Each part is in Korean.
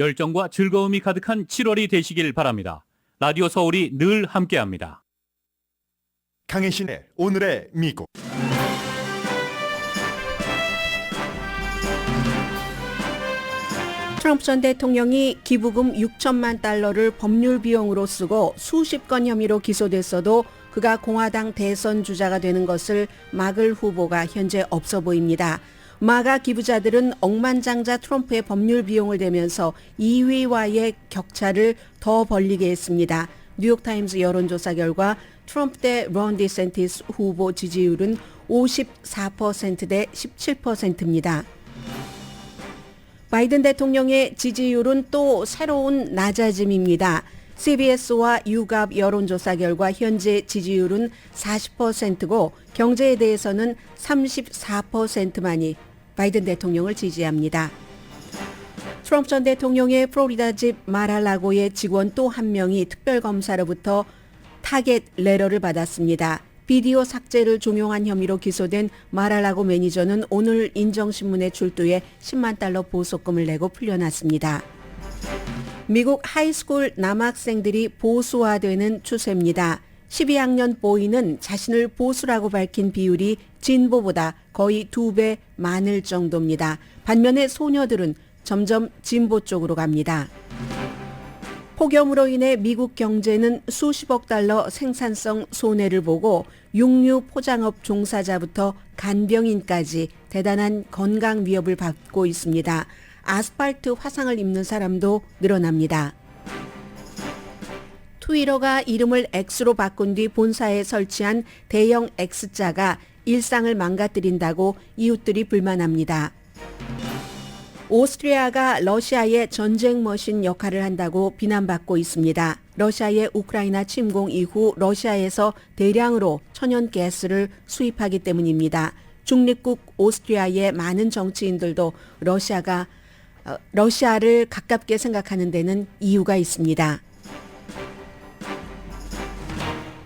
열정과 즐거움이 가득한 7월이 되시길 바랍니다. 라디오 서울이 늘 함께합니다. 강혜신의 오늘의 미국. 트럼프 전 대통령이 기부금 6천만 달러를 법률 비용으로 쓰고 수십 건 혐의로 기소됐어도 그가 공화당 대선 주자가 되는 것을 막을 후보가 현재 없어 보입니다. 마가 기부자들은 억만장자 트럼프의 법률 비용을 대면서 2위와의 격차를 더 벌리게 했습니다. 뉴욕타임스 여론조사 결과 트럼프 대 론 디샌티스 후보 지지율은 54% 대 17%입니다. 바이든 대통령의 지지율은 또 새로운 낮아짐입니다. CBS와 YouGov 여론조사 결과 현재 지지율은 40%고 경제에 대해서는 34%만이 바이든 대통령을 지지합니다. 트럼프 전 대통령의 플로리다 집 마랄라고의 직원 또 한 명이 특별검사로부터 타겟 레터를 받았습니다. 비디오 삭제를 종용한 혐의로 기소된 마랄라고 매니저는 오늘 인정신문에 출두해 10만 달러 보석금을 내고 풀려났습니다. 미국 하이스쿨 남학생들이 보수화되는 추세입니다. 12학년 보이는 자신을 보수라고 밝힌 비율이 진보보다 거의 2배 많을 정도입니다. 반면에 소녀들은 점점 진보 쪽으로 갑니다. 폭염으로 인해 미국 경제는 수십억 달러 생산성 손해를 보고 육류 포장업 종사자부터 간병인까지 대단한 건강 위협을 받고 있습니다. 아스팔트 화상을 입는 사람도 늘어납니다. 트위터가 이름을 X로 바꾼 뒤 본사에 설치한 대형 X자가 일상을 망가뜨린다고 이웃들이 불만합니다. 오스트리아가 러시아의 전쟁 머신 역할을 한다고 비난받고 있습니다. 러시아의 우크라이나 침공 이후 러시아에서 대량으로 천연가스를 수입하기 때문입니다. 중립국 오스트리아의 많은 정치인들도 러시아를 가깝게 생각하는 데는 이유가 있습니다.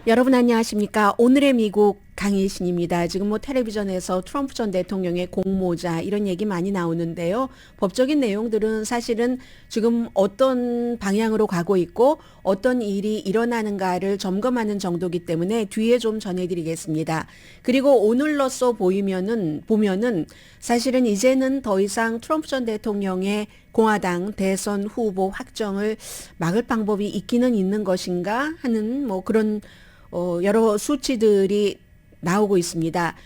여러분 안녕하십니까? 오늘의 미국 강혜신입니다. 지금 텔레비전에서 트럼프 전 대통령의 공모자 이런 얘기 많이 나오는데요. 법적인 내용들은 사실은 지금 어떤 방향으로 가고 있고 어떤 일이 일어나는가를 점검하는 정도이기 때문에 뒤에 좀 전해드리겠습니다. 그리고 오늘로써 보면은 사실은 이제는 더 이상 트럼프 전 대통령의 공화당 대선 후보 확정을 막을 방법이 있기는 있는 것인가 하는 그런 여러 수치들이 나오고 있습니다.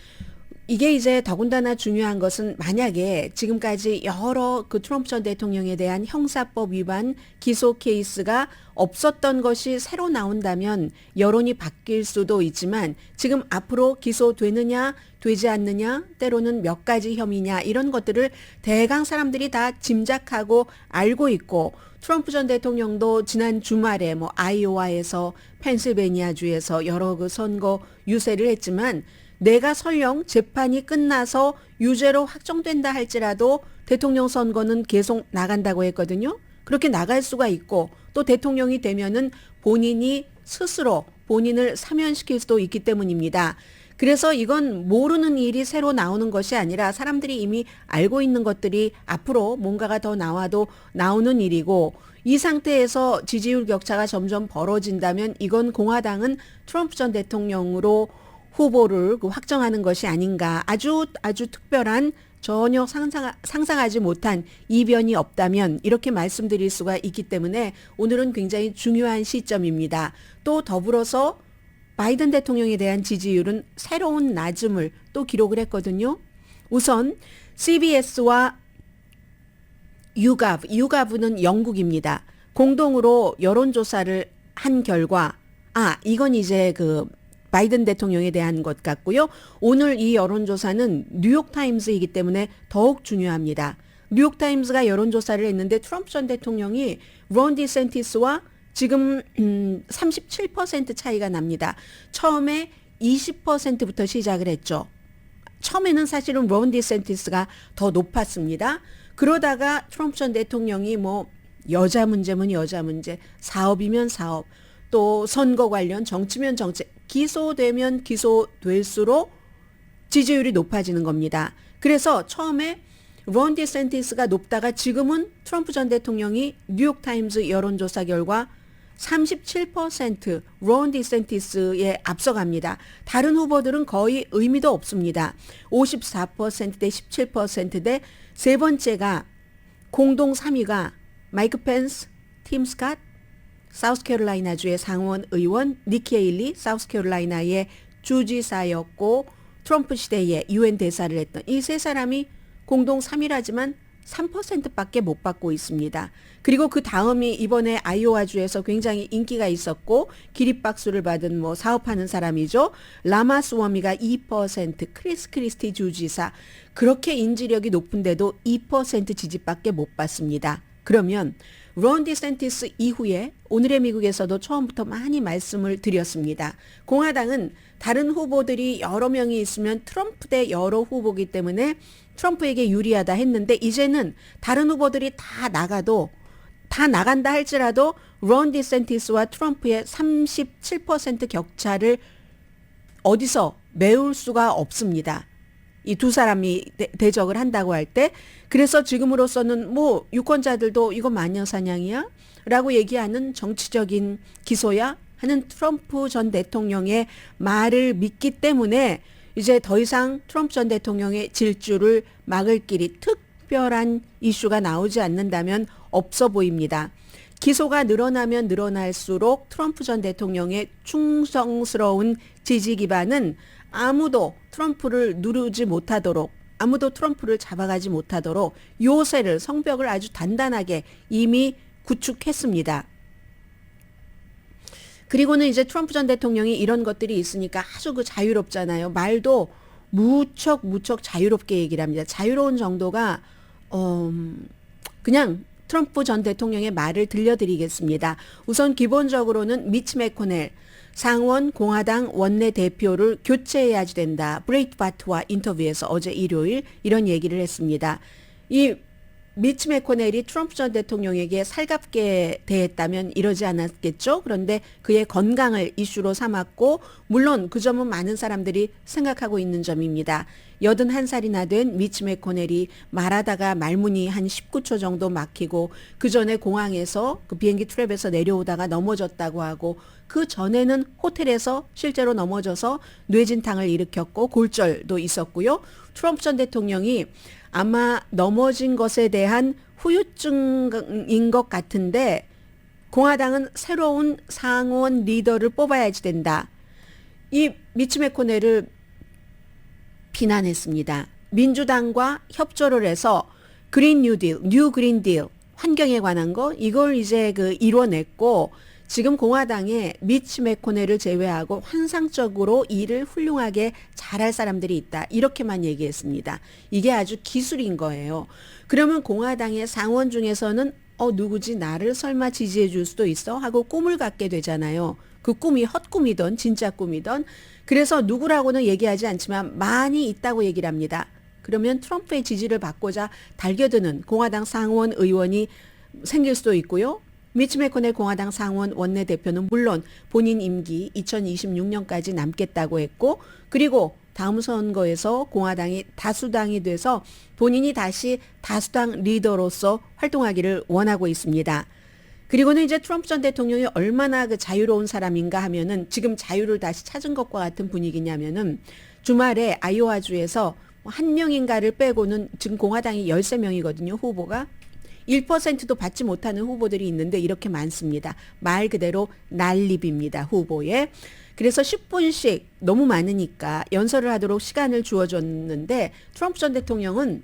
이게 이제 더군다나 중요한 것은 만약에 지금까지 여러 트럼프 전 대통령에 대한 형사법 위반 기소 케이스가 없었던 것이 새로 나온다면 여론이 바뀔 수도 있지만 지금 앞으로 기소되느냐 되지 않느냐 때로는 몇 가지 혐의냐 이런 것들을 대강 사람들이 다 짐작하고 알고 있고 트럼프 전 대통령도 지난 주말에 아이오와에서 펜실베니아주에서 여러 선거 유세를 했지만 내가 설령 재판이 끝나서 유죄로 확정된다 할지라도 대통령 선거는 계속 나간다고 했거든요. 그렇게 나갈 수가 있고 또 대통령이 되면은 본인이 스스로 본인을 사면시킬 수도 있기 때문입니다. 그래서 이건 모르는 일이 새로 나오는 것이 아니라 사람들이 이미 알고 있는 것들이 앞으로 뭔가가 더 나와도 나오는 일이고 이 상태에서 지지율 격차가 점점 벌어진다면 이건 공화당은 트럼프 전 대통령으로 후보를 확정하는 것이 아닌가. 아주 특별한 전혀 상상하지 못한 이변이 없다면 이렇게 말씀드릴 수가 있기 때문에 오늘은 굉장히 중요한 시점입니다. 또 더불어서 바이든 대통령에 대한 지지율은 새로운 낮음을 또 기록을 했거든요. 우선 CBS와 YouGov는 영국입니다. 공동으로 여론조사를 한 결과 이건 이제 바이든 대통령에 대한 것 같고요. 오늘 이 여론조사는 뉴욕타임스이기 때문에 더욱 중요합니다. 뉴욕타임스가 여론조사를 했는데 트럼프 전 대통령이 론 디샌티스와 지금 37% 차이가 납니다. 처음에 20%부터 시작을 했죠. 처음에는 사실은 론 디샌티스가 더 높았습니다. 그러다가 트럼프 전 대통령이 여자 문제면 여자 문제, 사업이면 사업, 또 선거 관련 정치면 정책, 기소되면 기소될수록 지지율이 높아지는 겁니다. 그래서 처음에 론 디센티스가 높다가 지금은 트럼프 전 대통령이 뉴욕타임즈 여론조사 결과 37%론 디센티스에 앞서갑니다. 다른 후보들은 거의 의미도 없습니다. 54%대 17%대 세 번째가 공동 3위가 마이크 펜스, 팀 스캇, 사우스캐롤라이나주의 상원 의원, 니키 헤일리, 사우스캐롤라이나의 주지사였고 트럼프 시대에 유엔 대사를 했던 이 세 사람이 공동 3위라지만 3%밖에 못 받고 있습니다. 그리고 그 다음이 이번에 아이오와주에서 굉장히 인기가 있었고 기립박수를 받은 사업하는 사람이죠. 라마스워미가 2%, 크리스 크리스티 주지사 그렇게 인지력이 높은데도 2% 지지밖에 못 받습니다. 그러면 론 디센티스 이후에 오늘의 미국에서도 처음부터 많이 말씀을 드렸습니다. 공화당은 다른 후보들이 여러 명이 있으면 트럼프 대 여러 후보이기 때문에 트럼프에게 유리하다 했는데 이제는 다른 후보들이 다 나간다 할지라도 론 디센티스와 트럼프의 37% 격차를 어디서 메울 수가 없습니다. 이 두 사람이 대적을 한다고 할 때 그래서 지금으로서는 유권자들도 이거 마녀사냥이야? 라고 얘기하는 정치적인 기소야? 하는 트럼프 전 대통령의 말을 믿기 때문에 이제 더 이상 트럼프 전 대통령의 질주를 막을 길이 특별한 이슈가 나오지 않는다면 없어 보입니다. 기소가 늘어나면 늘어날수록 트럼프 전 대통령의 충성스러운 지지 기반은 아무도 트럼프를 누르지 못하도록 아무도 트럼프를 잡아가지 못하도록 요새를 성벽을 아주 단단하게 이미 구축했습니다. 그리고는 이제 트럼프 전 대통령이 이런 것들이 있으니까 아주 자유롭잖아요. 말도 무척 자유롭게 얘기를 합니다. 자유로운 정도가 그냥 트럼프 전 대통령의 말을 들려드리겠습니다. 우선 기본적으로는 미치 매코넬 상원 공화당 원내대표를 교체해야 된다. 브레이트바트와 인터뷰에서 어제 일요일 이런 얘기를 했습니다. 이 미치 매코넬이 트럼프 전 대통령에게 살갑게 대했다면 이러지 않았겠죠. 그런데 그의 건강을 이슈로 삼았고 물론 그 점은 많은 사람들이 생각하고 있는 점입니다. 81살이나 된 미치 매코넬이 말하다가 말문이 한 19초 정도 막히고 그 전에 공항에서 그 비행기 트랩에서 내려오다가 넘어졌다고 하고 그 전에는 호텔에서 실제로 넘어져서 뇌진탕을 일으켰고 골절도 있었고요. 트럼프 전 대통령이 아마 넘어진 것에 대한 후유증인 것 같은데 공화당은 새로운 상원 리더를 뽑아야지 된다. 이 미치 매코넬을 비난했습니다. 민주당과 협조를 해서 그린 뉴딜, 뉴 그린 딜, 환경에 관한 거 이걸 이제 이뤄냈고 지금 공화당에 미치 매코넬을 제외하고 환상적으로 일을 훌륭하게 잘할 사람들이 있다. 이렇게만 얘기했습니다. 이게 아주 기술인 거예요. 그러면 공화당의 상원 중에서는 누구지 나를 설마 지지해 줄 수도 있어? 하고 꿈을 갖게 되잖아요. 그 꿈이 헛꿈이던 진짜 꿈이던 그래서 누구라고는 얘기하지 않지만 많이 있다고 얘기를 합니다. 그러면 트럼프의 지지를 받고자 달겨드는 공화당 상원 의원이 생길 수도 있고요. 미치 매코넬 공화당 상원 원내대표는 물론 본인 임기 2026년까지 남겠다고 했고 그리고 다음 선거에서 공화당이 다수당이 돼서 본인이 다시 다수당 리더로서 활동하기를 원하고 있습니다. 그리고는 이제 트럼프 전 대통령이 얼마나 자유로운 사람인가 하면은 지금 자유를 다시 찾은 것과 같은 분위기냐면은 주말에 아이오와주에서 한 명인가를 빼고는 지금 공화당이 13명이거든요, 후보가. 1%도 받지 못하는 후보들이 있는데 이렇게 많습니다. 말 그대로 난립입니다. 후보에. 그래서 10분씩 너무 많으니까 연설을 하도록 시간을 주어줬는데 트럼프 전 대통령은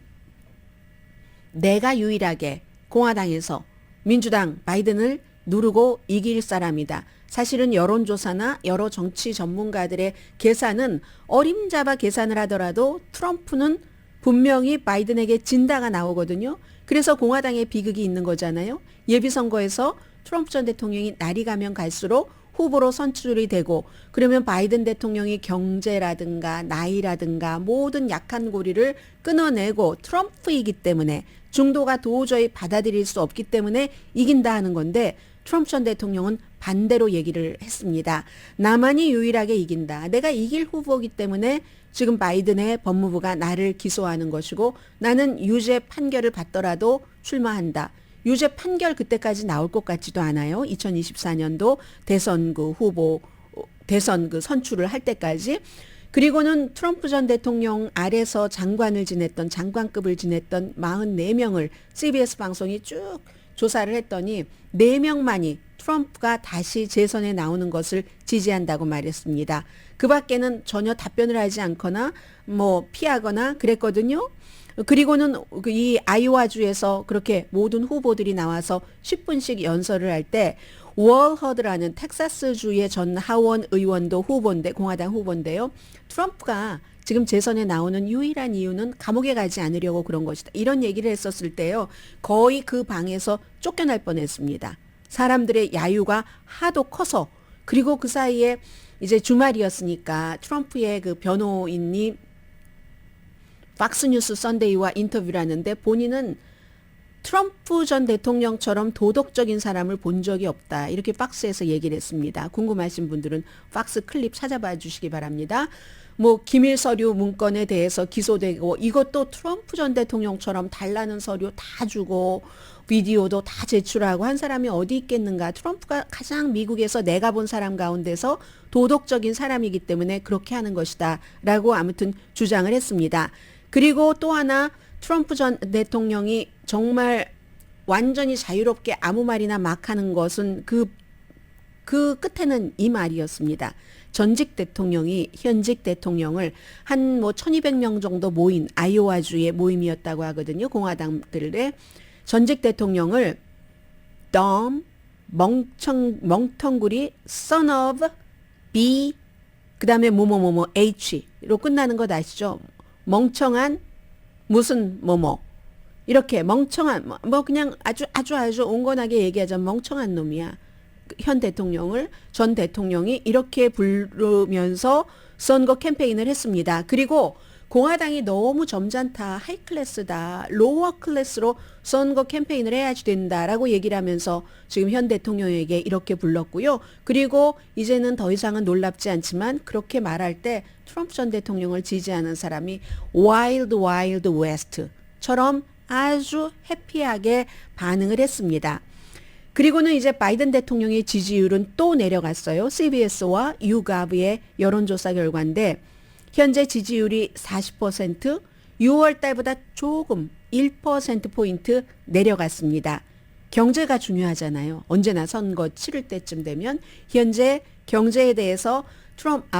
내가 유일하게 공화당에서 민주당 바이든을 누르고 이길 사람이다. 사실은 여론조사나 여러 정치 전문가들의 계산은 어림잡아 계산을 하더라도 트럼프는 분명히 바이든에게 진다가 나오거든요. 그래서 공화당의 비극이 있는 거잖아요. 예비선거에서 트럼프 전 대통령이 날이 가면 갈수록 후보로 선출이 되고 그러면 바이든 대통령이 경제라든가 나이라든가 모든 약한 고리를 끊어내고 트럼프이기 때문에 중도가 도저히 받아들일 수 없기 때문에 이긴다 하는 건데 트럼프 전 대통령은 반대로 얘기를 했습니다. 나만이 유일하게 이긴다. 내가 이길 후보이기 때문에 지금 바이든의 법무부가 나를 기소하는 것이고 나는 유죄 판결을 받더라도 출마한다. 유죄 판결 그때까지 나올 것 같지도 않아요. 2024년도 대선 그 후보 대선 그 선출을 할 때까지. 그리고는 트럼프 전 대통령 아래서 장관을 지냈던 장관급을 지냈던 44명을 CBS 방송이 쭉 조사를 했더니 4명만이 트럼프가 다시 재선에 나오는 것을 지지한다고 말했습니다. 그 밖에는 전혀 답변을 하지 않거나 뭐 피하거나 그랬거든요. 그리고는 이 아이오와주에서 그렇게 모든 후보들이 나와서 10분씩 연설을 할 때 월허드라는 텍사스주의 전 하원 의원도 후보인데 공화당 후보인데요. 트럼프가 지금 재선에 나오는 유일한 이유는 감옥에 가지 않으려고 그런 것이다. 이런 얘기를 했었을 때요. 거의 그 방에서 쫓겨날 뻔했습니다. 사람들의 야유가 하도 커서 그리고 그 사이에 이제 주말이었으니까 트럼프의 그 변호인이 팍스뉴스 선데이와 인터뷰를 하는데 본인은 트럼프 전 대통령처럼 도덕적인 사람을 본 적이 없다. 이렇게 팍스에서 얘기를 했습니다. 궁금하신 분들은 팍스 클립 찾아봐 주시기 바랍니다. 뭐 기밀 서류 문건에 대해서 기소되고 이것도 트럼프 전 대통령처럼 달라는 서류 다 주고 비디오도 다 제출하고 한 사람이 어디 있겠는가. 트럼프가 가장 미국에서 내가 본 사람 가운데서 도덕적인 사람이기 때문에 그렇게 하는 것이다 라고 아무튼 주장을 했습니다. 그리고 또 하나 트럼프 전 대통령이 정말 완전히 자유롭게 아무 말이나 막 하는 것은 그 끝에는 이 말이었습니다. 전직 대통령이 현직 대통령을 한 뭐 1200명 정도 모인 아이오와주의 모임이었다고 하거든요. 공화당들의 전직 대통령을 dumb, 멍텅구리, son of, B, 그 다음에 뭐뭐뭐뭐 H로 끝나는 것 아시죠? 멍청한 무슨 뭐뭐 이렇게 멍청한 뭐 그냥 아주 온건하게 얘기하자면 멍청한 놈이야. 현 대통령을 전 대통령이 이렇게 부르면서 선거 캠페인을 했습니다. 그리고 공화당이 너무 점잖다, 하이클래스다, 로어 클래스로 선거 캠페인을 해야지 된다라고 얘기를 하면서 지금 현 대통령에게 이렇게 불렀고요. 그리고 이제는 더 이상은 놀랍지 않지만 그렇게 말할 때 트럼프 전 대통령을 지지하는 사람이 와일드 웨스트처럼 아주 해피하게 반응을 했습니다. 그리고는 이제 바이든 대통령의 지지율은 또 내려갔어요. CBS와 YouGov의 여론조사 결과인데 현재 지지율이 40%, 6월 달보다 조금 1%포인트 내려갔습니다. 경제가 중요하잖아요. 언제나 선거 치를 때쯤 되면 현재 경제에 대해서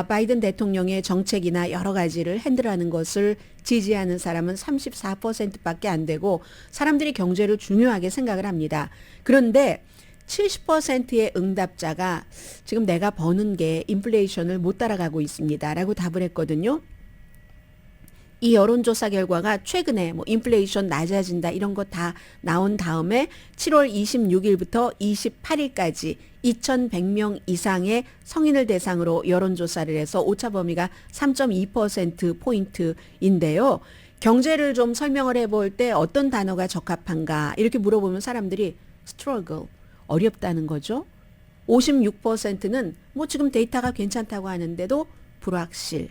바이든 대통령의 정책이나 여러 가지를 핸들하는 것을 지지하는 사람은 34%밖에 안 되고 사람들이 경제를 중요하게 생각을 합니다. 그런데 70%의 응답자가 지금 내가 버는 게 인플레이션을 못 따라가고 있습니다. 라고 답을 했거든요. 이 여론조사 결과가 최근에 뭐 인플레이션 낮아진다 이런 거 다 나온 다음에 7월 26일부터 28일까지 2,100명 이상의 성인을 대상으로 여론조사를 해서 오차 범위가 3.2%포인트인데요. 경제를 좀 설명을 해볼 때 어떤 단어가 적합한가 이렇게 물어보면 사람들이 struggle, 어렵다는 거죠. 56%는 뭐 지금 데이터가 괜찮다고 하는데도 불확실.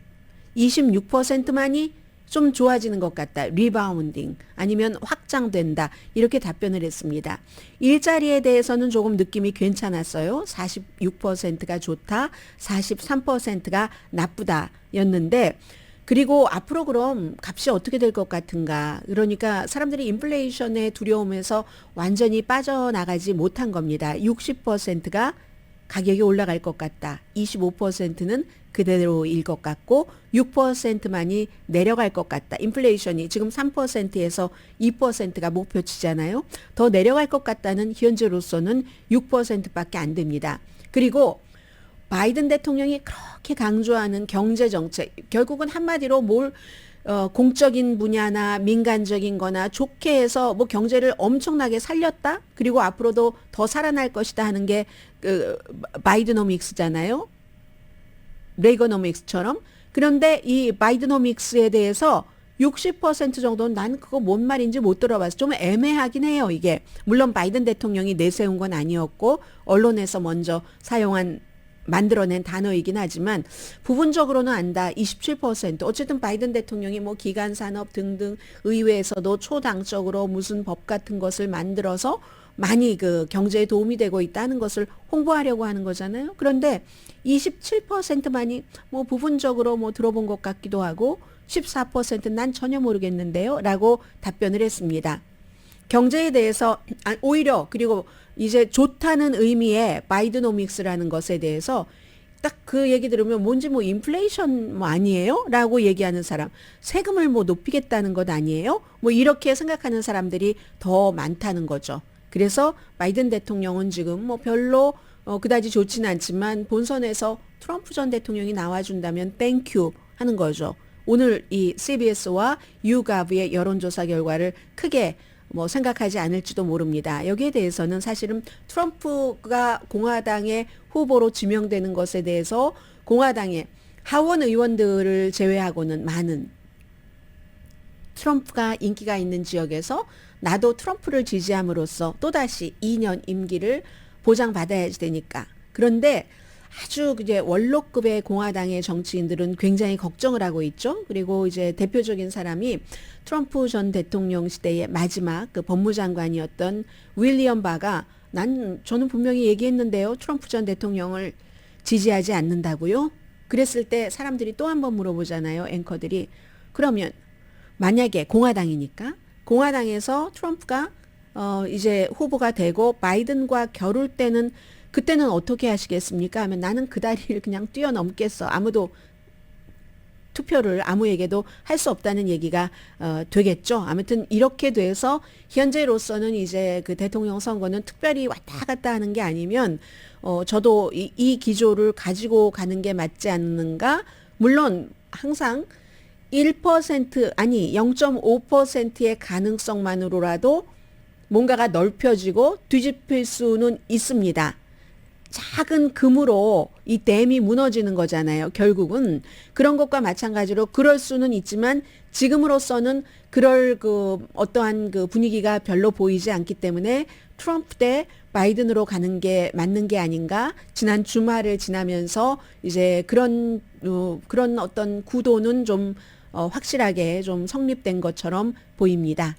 26%만이 좀 좋아지는 것 같다. 리바운딩 아니면 확장된다. 이렇게 답변을 했습니다. 일자리에 대해서는 조금 느낌이 괜찮았어요. 46%가 좋다. 43%가 나쁘다 였는데 그리고 앞으로 그럼 값이 어떻게 될 것 같은가. 그러니까 사람들이 인플레이션의 두려움에서 완전히 빠져나가지 못한 겁니다. 60%가 가격이 올라갈 것 같다. 25%는 그대로일 것 같고 6%만이 내려갈 것 같다. 인플레이션이 지금 3%에서 2%가 목표치잖아요. 더 내려갈 것 같다는 현재로서는 6%밖에 안 됩니다. 그리고 바이든 대통령이 그렇게 강조하는 경제정책, 결국은 한마디로 공적인 분야나 민간적인 거나 좋게 해서 뭐 경제를 엄청나게 살렸다? 그리고 앞으로도 더 살아날 것이다 하는 게 바이드노믹스잖아요. 레이거노믹스처럼. 그런데 이 바이드노믹스에 대해서 60% 정도는 난 그거 뭔 말인지 못 들어봤어. 좀 애매하긴 해요, 이게. 물론 바이든 대통령이 내세운 건 아니었고 언론에서 먼저 만들어낸 단어이긴 하지만 부분적으로는 안다. 27%. 어쨌든 바이든 대통령이 뭐 기간 산업 등등 의회에서도 초당적으로 무슨 법 같은 것을 만들어서 많이 그 경제에 도움이 되고 있다는 것을 홍보하려고 하는 거잖아요. 그런데 27%만이 뭐 부분적으로 뭐 들어본 것 같기도 하고 14%는 난 전혀 모르겠는데요. 라고 답변을 했습니다. 경제에 대해서 오히려 그리고 이제 좋다는 의미의 바이드노믹스라는 것에 대해서 딱 그 얘기 들으면 뭔지 뭐 인플레이션 뭐 아니에요? 라고 얘기하는 사람, 세금을 뭐 높이겠다는 것 아니에요? 뭐 이렇게 생각하는 사람들이 더 많다는 거죠. 그래서 바이든 대통령은 지금 뭐 별로 그다지 좋지는 않지만 본선에서 트럼프 전 대통령이 나와준다면 땡큐 하는 거죠. 오늘 이 CBS와 YouGov의 여론조사 결과를 크게 뭐 생각하지 않을지도 모릅니다. 여기에 대해서는 사실은 트럼프가 공화당의 후보로 지명되는 것에 대해서 공화당의 하원 의원들을 제외하고는 많은 트럼프가 인기가 있는 지역에서 나도 트럼프를 지지함으로써 또다시 2년 임기를 보장받아야 되니까. 그런데 아주 이제 원로급의 공화당의 정치인들은 굉장히 걱정을 하고 있죠. 그리고 이제 대표적인 사람이 트럼프 전 대통령 시대의 마지막 그 법무장관이었던 윌리엄 바가 저는 분명히 얘기했는데요. 트럼프 전 대통령을 지지하지 않는다고요? 그랬을 때 사람들이 또 한 번 물어보잖아요. 앵커들이. 그러면 만약에 공화당이니까 공화당에서 트럼프가 이제 후보가 되고 바이든과 겨룰 때는 그때는 어떻게 하시겠습니까? 하면 나는 그 다리를 그냥 뛰어넘겠어. 아무도 투표를 아무에게도 할 수 없다는 얘기가 되겠죠. 아무튼 이렇게 돼서 현재로서는 이제 그 대통령 선거는 특별히 왔다 갔다 하는 게 아니면 저도 이 기조를 가지고 가는 게 맞지 않는가? 물론 항상 1% 아니 0.5%의 가능성만으로라도 뭔가가 넓혀지고 뒤집힐 수는 있습니다. 작은 금으로 이 댐이 무너지는 거잖아요. 결국은 그런 것과 마찬가지로 그럴 수는 있지만 지금으로서는 그럴 그 어떠한 그 분위기가 별로 보이지 않기 때문에 트럼프 대 바이든으로 가는 게 맞는 게 아닌가. 지난 주말을 지나면서 이제 그런 어떤 구도는 좀 확실하게 좀 성립된 것처럼 보입니다.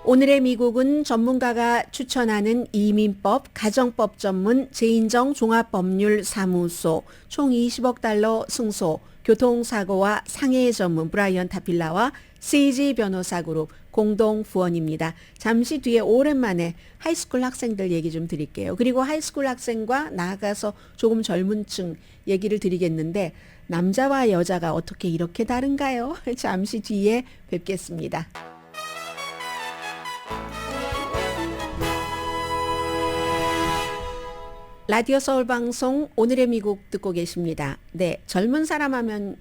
오늘의 미국은 전문가가 추천하는 이민법, 가정법 전문 제인정 종합법률사무소 총 20억 달러 승소, 교통사고와 상해 전문 브라이언 타필라와 CG 변호사 그룹 공동 후원입니다. 잠시 뒤에 오랜만에 하이스쿨 학생들 얘기 좀 드릴게요. 그리고 하이스쿨 학생과 나아가서 조금 젊은 층 얘기를 드리겠는데 남자와 여자가 어떻게 이렇게 다른가요? 잠시 뒤에 뵙겠습니다. 라디오 서울 방송 오늘의 미국 듣고 계십니다. 네, 젊은 사람 하면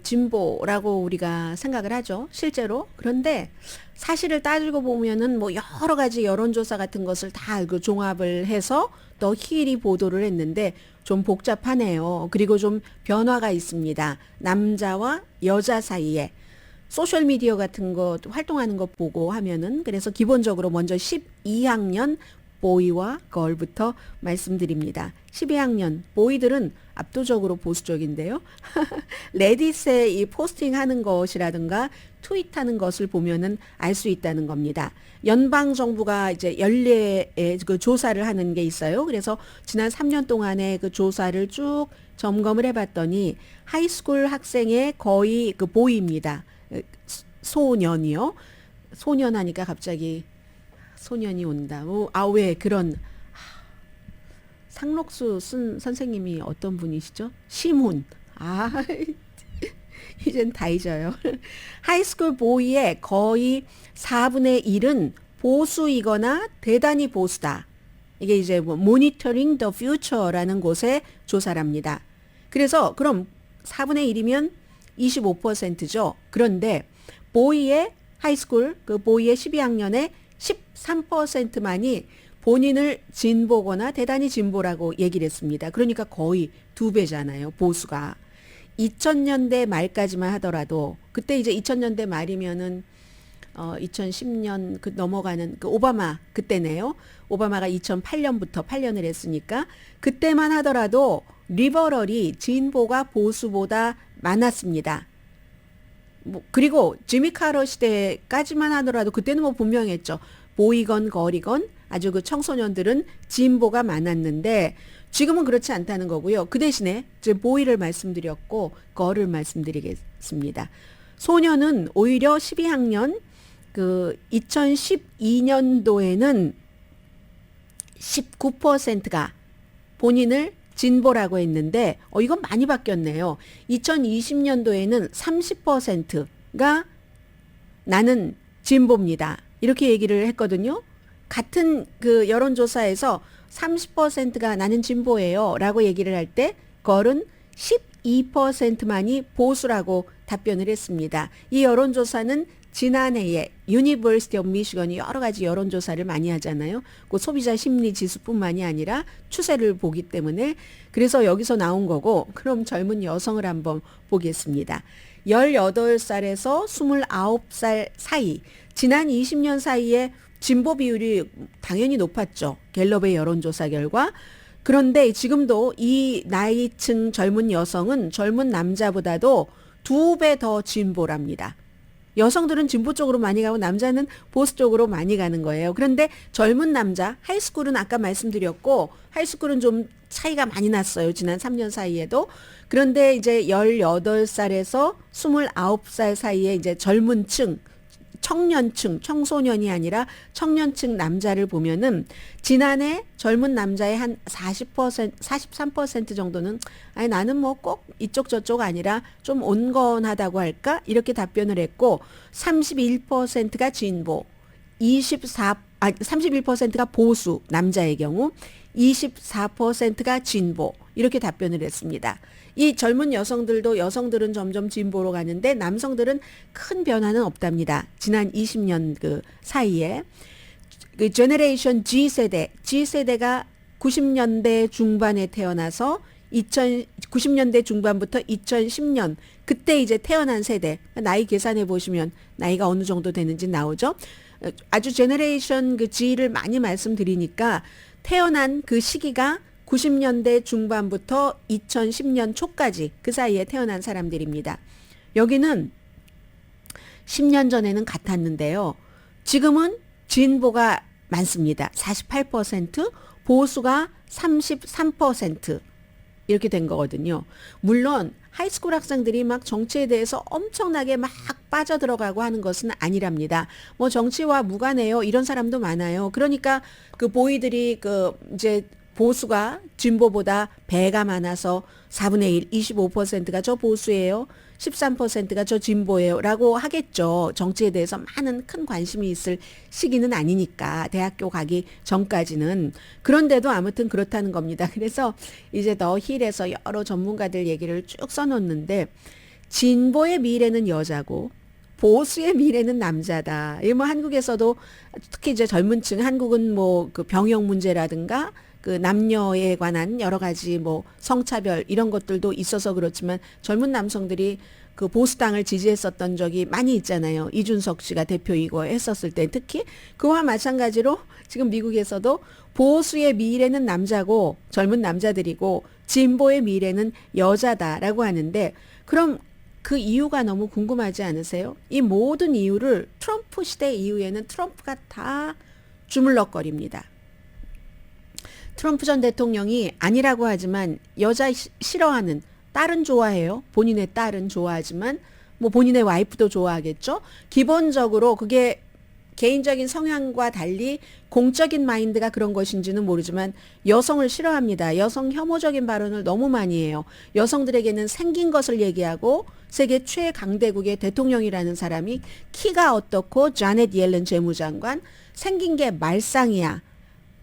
진보라고 우리가 생각을 하죠. 실제로. 그런데 사실을 따지고 보면은 뭐 여러 가지 여론조사 같은 것을 다 그 종합을 해서 더 희일이 보도를 했는데 좀 복잡하네요. 그리고 좀 변화가 있습니다. 남자와 여자 사이에 소셜미디어 같은 거 활동하는 거 보고 하면은 그래서 기본적으로 먼저 12학년 보이와 걸부터 말씀드립니다. 12학년 보이들은 압도적으로 보수적인데요. 레딧에 이 포스팅하는 것이라든가 트윗하는 것을 보면은 알 수 있다는 겁니다. 연방 정부가 이제 연례의 그 조사를 하는 게 있어요. 그래서 지난 3년 동안의 그 조사를 쭉 점검을 해봤더니 하이스쿨 학생의 거의 그 보이입니다. 소년이요. 소년 하니까 갑자기 소년이 온다. 왜 그런 상록수 쓴 선생님이 어떤 분이시죠? 시문. 이젠 다 잊어요. 하이스쿨 보이의 거의 4분의 1은 보수이거나 대단히 보수다. 이게 이제 뭐 Monitoring the Future라는 곳의 조사랍니다. 그래서 그럼 4분의 1이면 25%죠. 그런데 보이의 하이스쿨 그 보이의 12학년의 13%만이 본인을 진보거나 대단히 진보라고 얘기를 했습니다. 그러니까 거의 2배잖아요. 보수가. 2000년대 말까지만 하더라도 그때 이제 2000년대 말이면은 2010년 그 넘어가는 그 오바마 그때네요. 오바마가 2008년부터 8년을 했으니까 그때만 하더라도 리버럴이 진보가 보수보다 많았습니다. 그리고 지미 카러 시대까지만 하더라도 그때는 뭐 분명했죠. 보이건 거리건 아주 그 청소년들은 진보가 많았는데 지금은 그렇지 않다는 거고요. 그 대신에 이제 보이를 말씀드렸고 거를 말씀드리겠습니다. 소년은 오히려 12학년 그 2012년도에는 19%가 본인을 진보라고 했는데 이건 많이 바뀌었네요. 2020년도에는 30%가 나는 진보입니다. 이렇게 얘기를 했거든요. 같은 그 여론조사에서 30%가 나는 진보예요 라고 얘기를 할 때 걸은 12%만이 보수라고 답변을 했습니다. 이 여론조사는 지난해에 유니버시티 오브 미시건이 여러 가지 여론조사를 많이 하잖아요. 그 소비자 심리 지수뿐만이 아니라 추세를 보기 때문에 그래서 여기서 나온 거고 그럼 젊은 여성을 한번 보겠습니다. 18살에서 29살 사이 지난 20년 사이에 진보 비율이 당연히 높았죠. 갤럽의 여론조사 결과. 그런데 지금도 이 나이층 젊은 여성은 젊은 남자보다도 2배 더 진보랍니다. 여성들은 진보 쪽으로 많이 가고 남자는 보수 쪽으로 많이 가는 거예요. 그런데 젊은 남자, 하이스쿨은 아까 말씀드렸고 하이스쿨은 좀 차이가 많이 났어요. 지난 3년 사이에도. 그런데 이제 18살에서 29살 사이에 이제 젊은 층, 청년층, 청소년이 아니라 청년층 남자를 보면은 지난해 젊은 남자의 한 40%, 43% 정도는 아니 나는 뭐 꼭 이쪽 저쪽 아니라 좀 온건하다고 할까? 이렇게 답변을 했고 31%가 진보, 31%가 보수 남자의 경우 24%가 진보 이렇게 답변을 했습니다. 이 젊은 여성들은 점점 진보로 가는데 남성들은 큰 변화는 없답니다. 지난 20년 그 사이에 그 제너레이션 G세대가 90년대 중반에 태어나서 90년대 중반부터 2010년 그때 이제 태어난 세대 나이 계산해 보시면 나이가 어느 정도 되는지 나오죠. 아주 제너레이션 그 G를 많이 말씀드리니까 태어난 그 시기가 90년대 중반부터 2010년 초까지 그 사이에 태어난 사람들입니다. 여기는 10년 전에는 같았는데요. 지금은 진보가 많습니다. 48%, 보수가 33% 이렇게 된 거거든요. 물론 하이스쿨 학생들이 막 정치에 대해서 엄청나게 막 빠져들어가고 하는 것은 아니랍니다. 뭐 정치와 무관해요. 이런 사람도 많아요. 그러니까 그 보이들이 그 이제 보수가 진보보다 배가 많아서 4분의 1, 25%가 저 보수예요. 13%가 저 진보예요. 라고 하겠죠. 정치에 대해서 많은 큰 관심이 있을 시기는 아니니까 대학교 가기 전까지는. 그런데도 아무튼 그렇다는 겁니다. 그래서 이제 더 힐에서 여러 전문가들 얘기를 쭉 써놓는데 진보의 미래는 여자고 보수의 미래는 남자다. 이 뭐 한국에서도 특히 이제 젊은 층 한국은 뭐 그 병역 문제라든가 그 남녀에 관한 여러 가지 뭐 성차별 이런 것들도 있어서 그렇지만 젊은 남성들이 그 보수당을 지지했었던 적이 많이 있잖아요. 이준석 씨가 대표이고 했었을 때 특히 그와 마찬가지로 지금 미국에서도 보수의 미래는 남자고 젊은 남자들이고 진보의 미래는 여자다라고 하는데 그럼 그 이유가 너무 궁금하지 않으세요? 이 모든 이유를 트럼프 시대 이후에는 트럼프가 다 주물럭거립니다. 트럼프 전 대통령이 아니라고 하지만 여자 싫어하는 딸은 좋아해요. 본인의 딸은 좋아하지만 뭐 본인의 와이프도 좋아하겠죠. 기본적으로 그게 개인적인 성향과 달리 공적인 마인드가 그런 것인지는 모르지만 여성을 싫어합니다. 여성 혐오적인 발언을 너무 많이 해요. 여성들에게는 생긴 것을 얘기하고 세계 최강대국의 대통령이라는 사람이 키가 어떻고 자넷 옐런 재무장관 생긴 게 말상이야.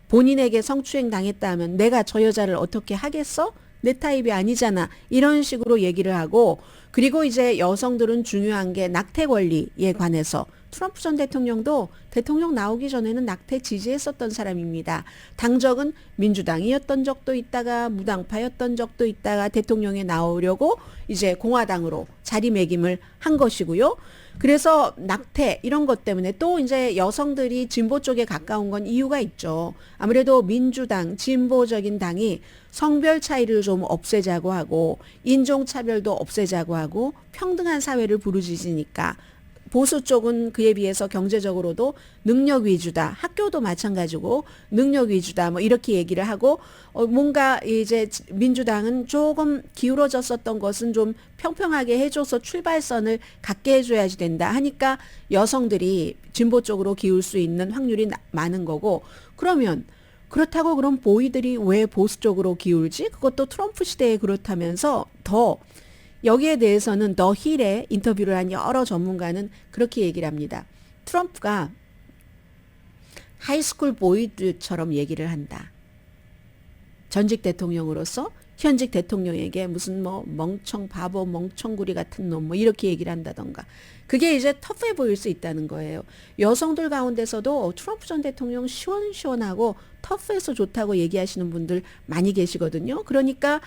본인에게 성추행 당했다 하면 내가 저 여자를 어떻게 하겠어? 내 타입이 아니잖아. 이런 식으로 얘기를 하고 그리고 이제 여성들은 중요한 게 낙태 권리에 관해서 트럼프 전 대통령도 대통령 나오기 전에는 낙태 지지했었던 사람입니다. 당적은 민주당이었던 적도 있다가 무당파였던 적도 있다가 대통령에 나오려고 이제 공화당으로 자리매김을 한 것이고요. 그래서 낙태 이런 것 때문에 또 이제 여성들이 진보 쪽에 가까운 건 이유가 있죠. 아무래도 민주당 진보적인 당이 성별 차이를 좀 없애자고 하고 인종차별도 없애자고 하고 평등한 사회를 부르짖으니까 보수 쪽은 그에 비해서 경제적으로도 능력 위주다. 학교도 마찬가지고 능력 위주다. 뭐 이렇게 얘기를 하고 뭔가 이제 민주당은 조금 기울어졌었던 것은 좀 평평하게 해줘서 출발선을 갖게 해줘야지 된다 하니까 여성들이 진보 쪽으로 기울 수 있는 확률이 많은 거고 그러면 그렇다고 그럼 보이들이 왜 보수 쪽으로 기울지? 그것도 트럼프 시대에 그렇다면서 더 여기에 대해서는 더 힐에 인터뷰를 한 여러 전문가는 그렇게 얘기를 합니다. 트럼프가 하이스쿨 보이들처럼 얘기를 한다. 전직 대통령으로서 현직 대통령에게 무슨 뭐 멍청 바보 멍청구리 같은 놈 뭐 이렇게 얘기를 한다던가. 그게 이제 터프해 보일 수 있다는 거예요. 여성들 가운데서도 트럼프 전 대통령 시원시원하고 터프해서 좋다고 얘기하시는 분들 많이 계시거든요. 그러니까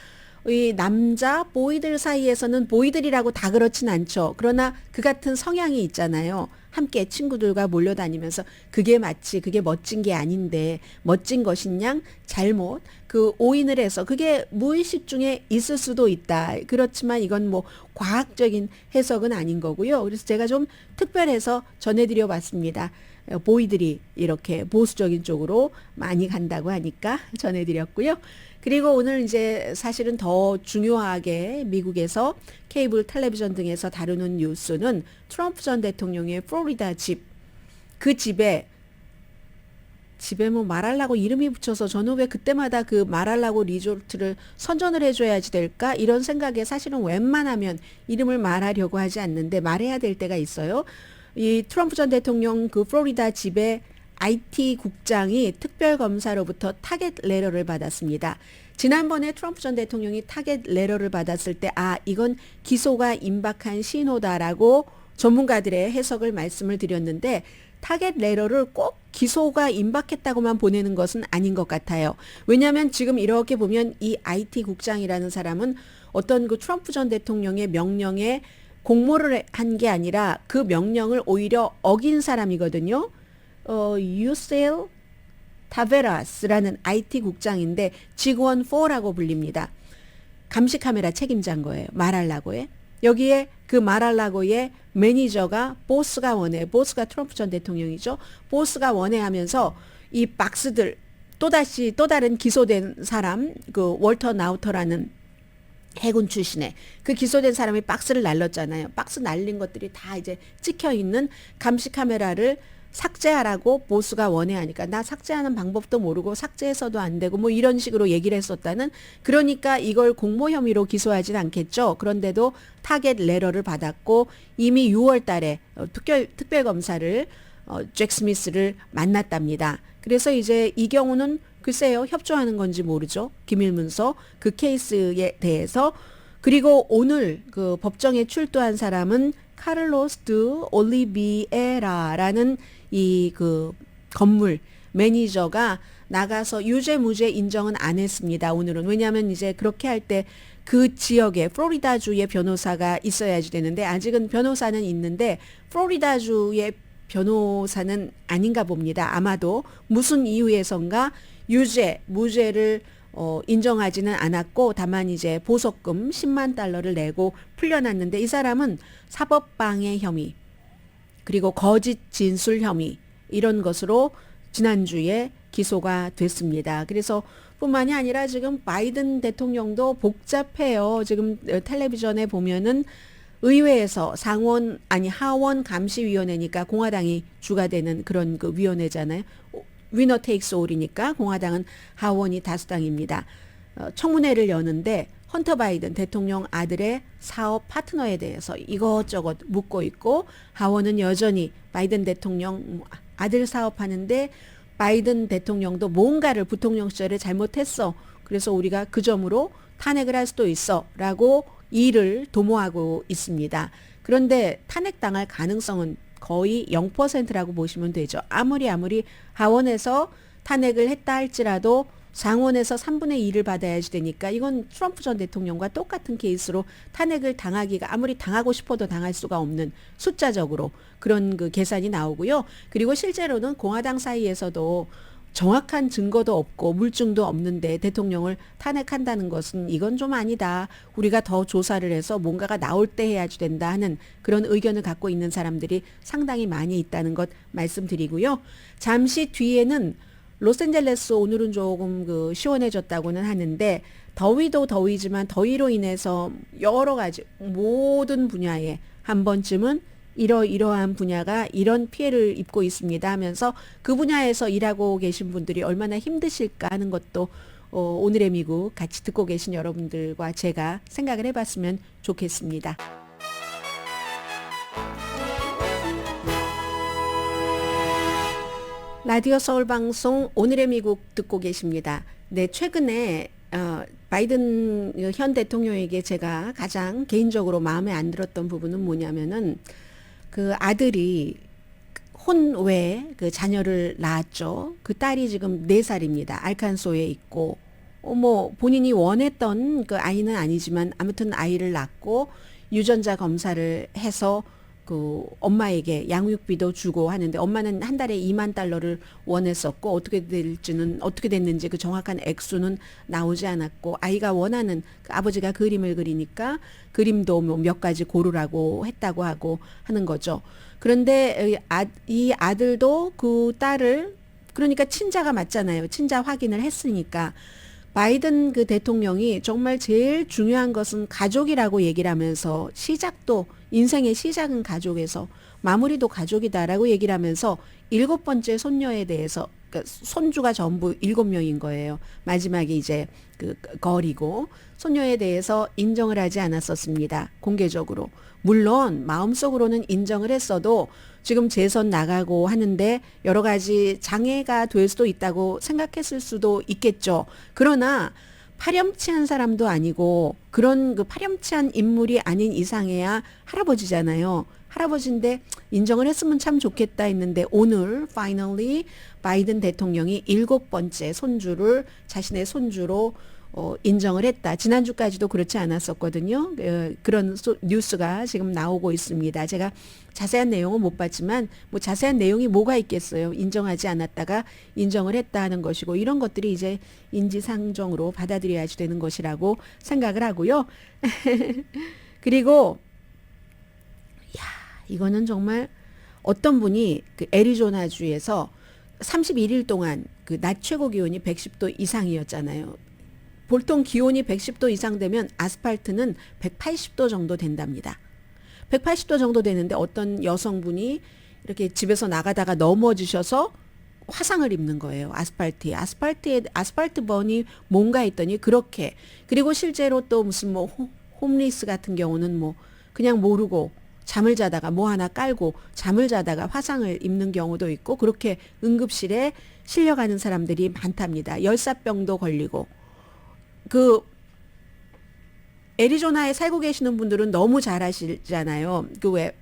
이 남자 보이들 사이에서는 보이들이라고 다 그렇진 않죠. 그러나 그 같은 성향이 있잖아요. 함께 친구들과 몰려다니면서 그게 마치 그게 멋진 게 아닌데 멋진 것인 양 잘못 그 오인을 해서 그게 무의식 중에 있을 수도 있다. 그렇지만 이건 뭐 과학적인 해석은 아닌 거고요. 그래서 제가 좀 특별해서 전해드려 봤습니다. 보이들이 이렇게 보수적인 쪽으로 많이 간다고 하니까 전해드렸고요. 그리고 오늘 이제 사실은 더 중요하게 미국에서 케이블 텔레비전 등에서 다루는 뉴스는 트럼프 전 대통령의 플로리다 집, 그 집에 뭐 말하려고 이름이 붙여서 저는 왜 그때마다 그 말하려고 리조트를 선전을 해줘야지 될까? 이런 생각에 사실은 웬만하면 이름을 말하려고 하지 않는데 말해야 될 때가 있어요. 이 트럼프 전 대통령 그 플로리다 집에 IT 국장이 특별검사로부터 타겟 레터를 받았습니다. 지난번에 트럼프 전 대통령이 타겟 레터를 받았을 때 이건 기소가 임박한 신호다라고 전문가들의 해석을 말씀을 드렸는데 타겟 레터를 꼭 기소가 임박했다고만 보내는 것은 아닌 것 같아요. 왜냐하면 지금 이렇게 보면 이 IT 국장이라는 사람은 어떤 그 트럼프 전 대통령의 명령에 공모를 한 게 아니라 그 명령을 오히려 어긴 사람이거든요. 유셀 타베라스라는 IT 국장인데 직원 4라고 불립니다. 감시 카메라 책임자인 거예요. 말하려고에. 여기에 그 말하려고의 매니저가 보스가 원해. 보스가 트럼프 전 대통령이죠. 보스가 원해 하면서 이 박스들 또다시 또 다른 기소된 사람 그 월터 나우터라는 해군 출신의 그 기소된 사람이 박스를 날렸잖아요. 박스 날린 것들이 다 이제 찍혀 있는 감시 카메라를 삭제하라고 보스가 원해하니까 나 삭제하는 방법도 모르고 삭제해서도 안 되고 뭐 이런 식으로 얘기를 했었다는 그러니까 이걸 공모 혐의로 기소하진 않겠죠. 그런데도 타겟 레터를 받았고 이미 6월 달에 특별검사를 잭 스미스를 만났답니다. 그래서 이제 이 경우는 글쎄요 협조하는 건지 모르죠. 기밀문서 그 케이스에 대해서 그리고 오늘 그 법정에 출두한 사람은 카를로스 드 올리비에라라는 이 그 건물 매니저가 나가서 유죄 무죄 인정은 안 했습니다. 오늘은 왜냐하면 이제 그렇게 할 때 그 지역에 플로리다주의 변호사가 있어야지 되는데 아직은 변호사는 있는데 플로리다주의 변호사는 아닌가 봅니다. 아마도 무슨 이유에선가 유죄 무죄를 인정하지는 않았고 다만 이제 보석금 10만 달러를 내고 풀려났는데 이 사람은 사법방해 혐의 그리고 거짓 진술 혐의 이런 것으로 지난주에 기소가 됐습니다. 그래서 뿐만이 아니라 지금 바이든 대통령도 복잡해요. 지금 텔레비전에 보면은 의회에서 하원 감시위원회니까 공화당이 주가 되는 그런 그 위원회잖아요. 위너 테이크스 올이니까 공화당은 하원이 다수당입니다. 청문회를 여는데 헌터 바이든 대통령 아들의 사업 파트너에 대해서 이것저것 묻고 있고 하원은 여전히 바이든 대통령 아들 사업하는데 바이든 대통령도 뭔가를 부통령 시절에 잘못했어. 그래서 우리가 그 점으로 탄핵을 할 수도 있어라고 이를 도모하고 있습니다. 그런데 탄핵당할 가능성은 거의 0%라고 보시면 되죠. 아무리 하원에서 탄핵을 했다 할지라도 상원에서 3분의 2를 받아야지 되니까 이건 트럼프 전 대통령과 똑같은 케이스로 탄핵을 당하기가 아무리 당하고 싶어도 당할 수가 없는 숫자적으로 그런 그 계산이 나오고요. 그리고 실제로는 공화당 사이에서도 정확한 증거도 없고 물증도 없는데 대통령을 탄핵한다는 것은 이건 좀 아니다. 우리가 더 조사를 해서 뭔가가 나올 때 해야지 된다 하는 그런 의견을 갖고 있는 사람들이 상당히 많이 있다는 것 말씀드리고요. 잠시 뒤에는 로스앤젤레스 오늘은 조금 그 시원해졌다고는 하는데 더위도 더위지만 더위로 인해서 여러 가지 모든 분야에 한 번쯤은 이러이러한 분야가 이런 피해를 입고 있습니다 하면서 그 분야에서 일하고 계신 분들이 얼마나 힘드실까 하는 것도 오늘의 미국 같이 듣고 계신 여러분들과 제가 생각을 해봤으면 좋겠습니다. 라디오 서울 방송 오늘의 미국 듣고 계십니다. 네, 최근에 바이든 현 대통령에게 제가 가장 개인적으로 마음에 안 들었던 부분은 뭐냐면은 그 아들이 혼외 그 자녀를 낳았죠. 그 딸이 지금 4살입니다. 알칸소에 있고 뭐 본인이 원했던 그 아이는 아니지만 아무튼 아이를 낳고 유전자 검사를 해서 그 엄마에게 양육비도 주고 하는데 엄마는 한 달에 2만 달러를 원했었고 어떻게 됐는지 그 정확한 액수는 나오지 않았고 아이가 원하는 그 아버지가 그림을 그리니까 그림도 뭐 몇 가지 고르라고 했다고 하고 하는 거죠. 그런데 이 아들도 그 딸을 그러니까 친자가 맞잖아요. 친자 확인을 했으니까 바이든 그 대통령이 정말 제일 중요한 것은 가족이라고 얘기를 하면서 시작도 인생의 시작은 가족에서 마무리도 가족이다라고 얘기를 하면서 7번째 손녀에 대해서 그러니까 손주가 전부 7명인 거예요. 마지막에 이제 그 거리고 손녀에 대해서 인정을 하지 않았었습니다. 공개적으로. 물론 마음속으로는 인정을 했어도 지금 재선 나가고 하는데 여러 가지 장애가 될 수도 있다고 생각했을 수도 있겠죠. 그러나 파렴치한 사람도 아니고 그런 그 파렴치한 인물이 아닌 이상해야 할아버지잖아요. 할아버지인데 인정을 했으면 참 좋겠다 했는데 오늘 finally 바이든 대통령이 7번째 손주를 자신의 손주로 인정을 했다. 지난주까지도 그렇지 않았었거든요. 그런 뉴스가 지금 나오고 있습니다. 제가 자세한 내용은 못 봤지만 뭐 자세한 내용이 뭐가 있겠어요. 인정하지 않았다가 인정을 했다 하는 것이고 이런 것들이 이제 인지상정으로 받아들여야지 되는 것이라고 생각을 하고요. 그리고 이거는 정말 어떤 분이 그 애리조나주에서 31일 동안 그 낮 최고 기온이 110도 이상이었잖아요. 보통 기온이 110도 이상 되면 아스팔트는 180도 정도 된답니다. 180도 정도 되는데 어떤 여성분이 이렇게 집에서 나가다가 넘어지셔서 화상을 입는 거예요. 아스팔트 번이 뭔가 했더니 그렇게. 그리고 실제로 또 무슨 뭐 홈리스 같은 경우는 뭐 그냥 모르고 잠을 자다가 뭐 하나 깔고 잠을 자다가 화상을 입는 경우도 있고 그렇게 응급실에 실려가는 사람들이 많답니다. 열사병도 걸리고. 그 애리조나에 살고 계시는 분들은 너무 잘 아시잖아요. 그 왜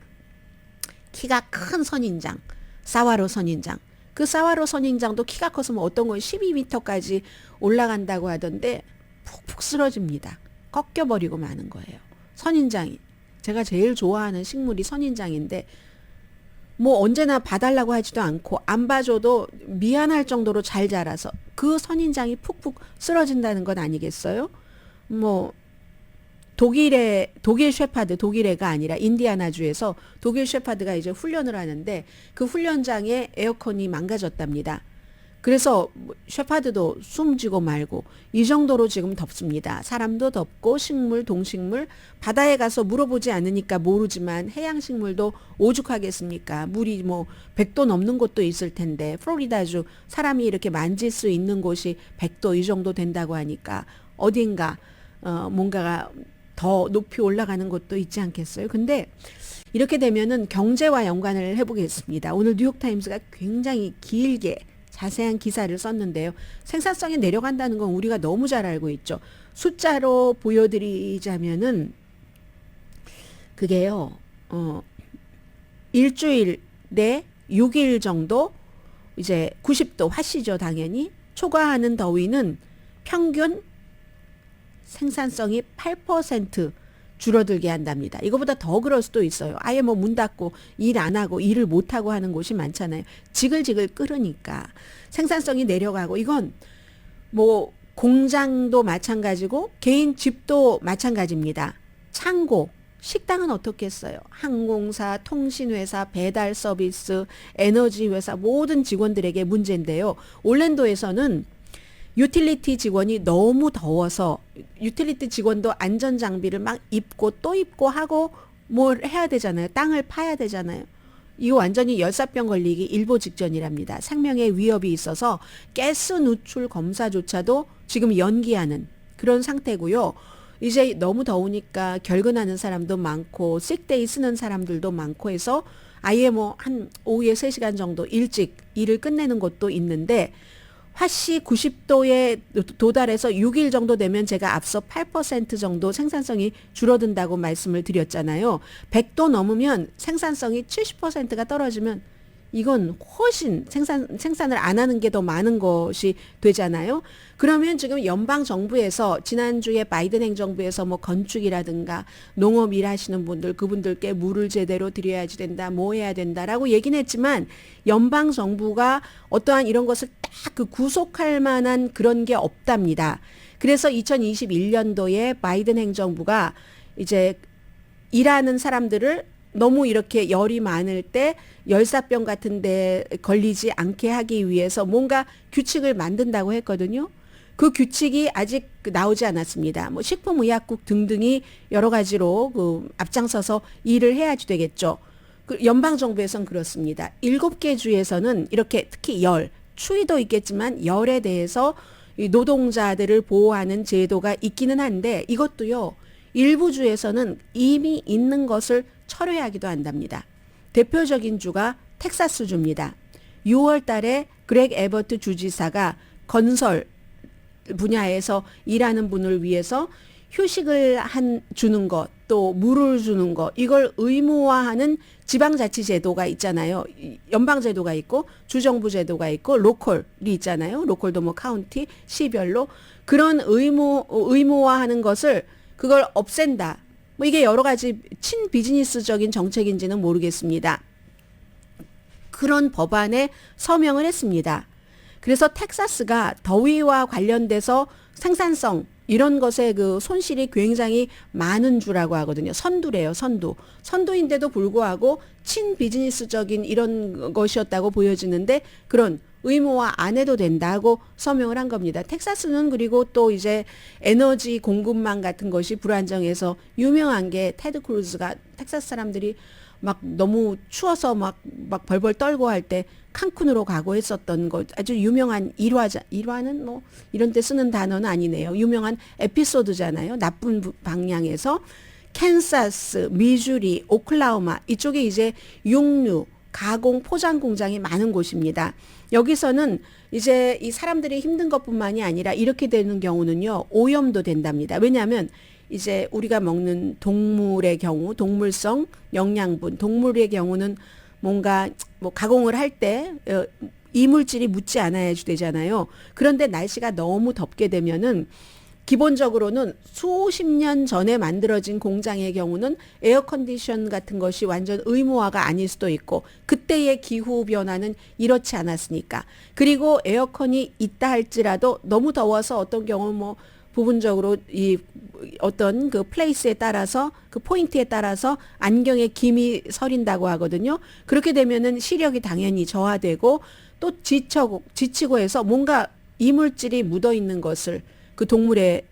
키가 큰 선인장, 사와로 선인장. 그 사와로 선인장도 키가 커서 뭐 어떤 건 12m까지 올라간다고 하던데 푹푹 쓰러집니다. 꺾여버리고 마는 거예요. 선인장이. 제가 제일 좋아하는 식물이 선인장인데 뭐 언제나 봐달라고 하지도 않고 안 봐줘도 미안할 정도로 잘 자라서 그 선인장이 푹푹 쓰러진다는 건 아니겠어요? 뭐 독일 셰파드, 독일애가 아니라 인디아나주에서 독일 셰파드가 이제 훈련을 하는데 그 훈련장에 에어컨이 망가졌답니다. 그래서 셰파드도 숨지고 말고 이 정도로 지금 덥습니다. 사람도 덥고 식물, 동식물 바다에 가서 물어보지 않으니까 모르지만 해양식물도 오죽하겠습니까? 물이 뭐 100도 넘는 곳도 있을 텐데 플로리다주 사람이 이렇게 만질 수 있는 곳이 100도 이 정도 된다고 하니까 어딘가 뭔가가 더 높이 올라가는 곳도 있지 않겠어요? 근데 이렇게 되면은 경제와 연관을 해보겠습니다. 오늘 뉴욕타임스가 굉장히 길게 자세한 기사를 썼는데요. 생산성이 내려간다는 건 우리가 너무 잘 알고 있죠. 숫자로 보여드리자면은 그게요. 일주일 내 6일 정도 이제 90도 화씨죠, 당연히. 초과하는 더위는 평균 생산성이 8% 줄어들게 한답니다. 이거보다 더 그럴 수도 있어요. 아예 뭐 문 닫고 일 안 하고 일을 못 하고 하는 곳이 많잖아요. 지글지글 끓으니까 생산성이 내려가고 이건 뭐 공장도 마찬가지고 개인 집도 마찬가지입니다. 창고, 식당은 어떻겠어요? 항공사, 통신회사, 배달 서비스, 에너지 회사 모든 직원들에게 문제인데요. 올랜도에서는 유틸리티 직원이 너무 더워서 유틸리티 직원도 안전장비를 막 입고 또 입고 하고 뭘 해야 되잖아요. 땅을 파야 되잖아요. 이거 완전히 열사병 걸리기 일보 직전이랍니다. 생명의 위협이 있어서 가스 누출 검사조차도 지금 연기하는 그런 상태고요. 이제 너무 더우니까 결근하는 사람도 많고 식데이 쓰는 사람들도 많고 해서 아예 뭐 한 오후에 3시간 정도 일찍 일을 끝내는 곳도 있는데 화씨 90도에 도달해서 6일 정도 되면 제가 앞서 8% 정도 생산성이 줄어든다고 말씀을 드렸잖아요. 100도 넘으면 생산성이 70%가 떨어지면 이건 훨씬 생산을 안 하는 게 더 많은 것이 되잖아요. 그러면 지금 연방 정부에서 지난주에 바이든 행정부에서 뭐 건축이라든가 농업 일하시는 분들 그분들께 물을 제대로 드려야지 된다, 뭐 해야 된다라고 얘기는 했지만 연방 정부가 어떠한 이런 것을 딱 그 구속할 만한 그런 게 없답니다. 그래서 2021년도에 바이든 행정부가 이제 일하는 사람들을 너무 이렇게 열이 많을 때 열사병 같은 데 걸리지 않게 하기 위해서 뭔가 규칙을 만든다고 했거든요. 그 규칙이 아직 나오지 않았습니다. 뭐 식품의약국 등등이 여러 가지로 그 앞장서서 일을 해야지 되겠죠. 그 연방정부에서는 그렇습니다. 7개 주에서는 이렇게 특히 추위도 있겠지만 열에 대해서 이 노동자들을 보호하는 제도가 있기는 한데 이것도요. 일부 주에서는 이미 있는 것을 철회하기도 한답니다. 대표적인 주가 텍사스 주입니다. 6월 달에 그렉 에버트 주지사가 건설 분야에서 일하는 분을 위해서 휴식을 주는 것, 또 물을 주는 것, 이걸 의무화하는 지방자치제도가 있잖아요. 연방제도가 있고 주정부제도가 있고 로컬이 있잖아요. 로컬도 뭐 카운티, 시별로 그런 의무화하는 것을 그걸 없앤다. 뭐 이게 여러 가지 친비즈니스적인 정책인지는 모르겠습니다. 그런 법안에 서명을 했습니다. 그래서 텍사스가 더위와 관련돼서 생산성 이런 것에 그 손실이 굉장히 많은 주라고 하거든요. 선두래요, 선두. 선두인데도 불구하고 친비즈니스적인 이런 것이었다고 보여지는데 그런 의무화 안 해도 된다고 서명을 한 겁니다. 텍사스는 그리고 또 이제 에너지 공급망 같은 것이 불안정해서 유명한 게 테드 크루즈가 텍사스 사람들이 막 너무 추워서 막 벌벌 떨고 할 때 칸쿤으로 가고 했었던 것 아주 유명한 일화는 뭐 이런 때 쓰는 단어는 아니네요. 유명한 에피소드잖아요. 나쁜 방향에서 캔사스, 미주리, 오클라호마 이쪽에 이제 육류, 가공, 포장 공장이 많은 곳입니다. 여기서는 이제 이 사람들이 힘든 것뿐만이 아니라 이렇게 되는 경우는요. 오염도 된답니다. 왜냐하면 이제 우리가 먹는 동물의 경우, 동물성 영양분, 동물의 경우는 뭔가 뭐 가공을 할 때 이물질이 묻지 않아야지 되잖아요. 그런데 날씨가 너무 덥게 되면은 기본적으로는 수십 년 전에 만들어진 공장의 경우는 에어컨디션 같은 것이 완전 의무화가 아닐 수도 있고 그때의 기후 변화는 이렇지 않았으니까. 그리고 에어컨이 있다 할지라도 너무 더워서 어떤 경우는 뭐 부분적으로 이 어떤 그 플레이스에 따라서 그 포인트에 따라서 안경에 김이 서린다고 하거든요. 그렇게 되면은 시력이 당연히 저하되고 또 지치고 해서 뭔가 이물질이 묻어 있는 것을 그 동물의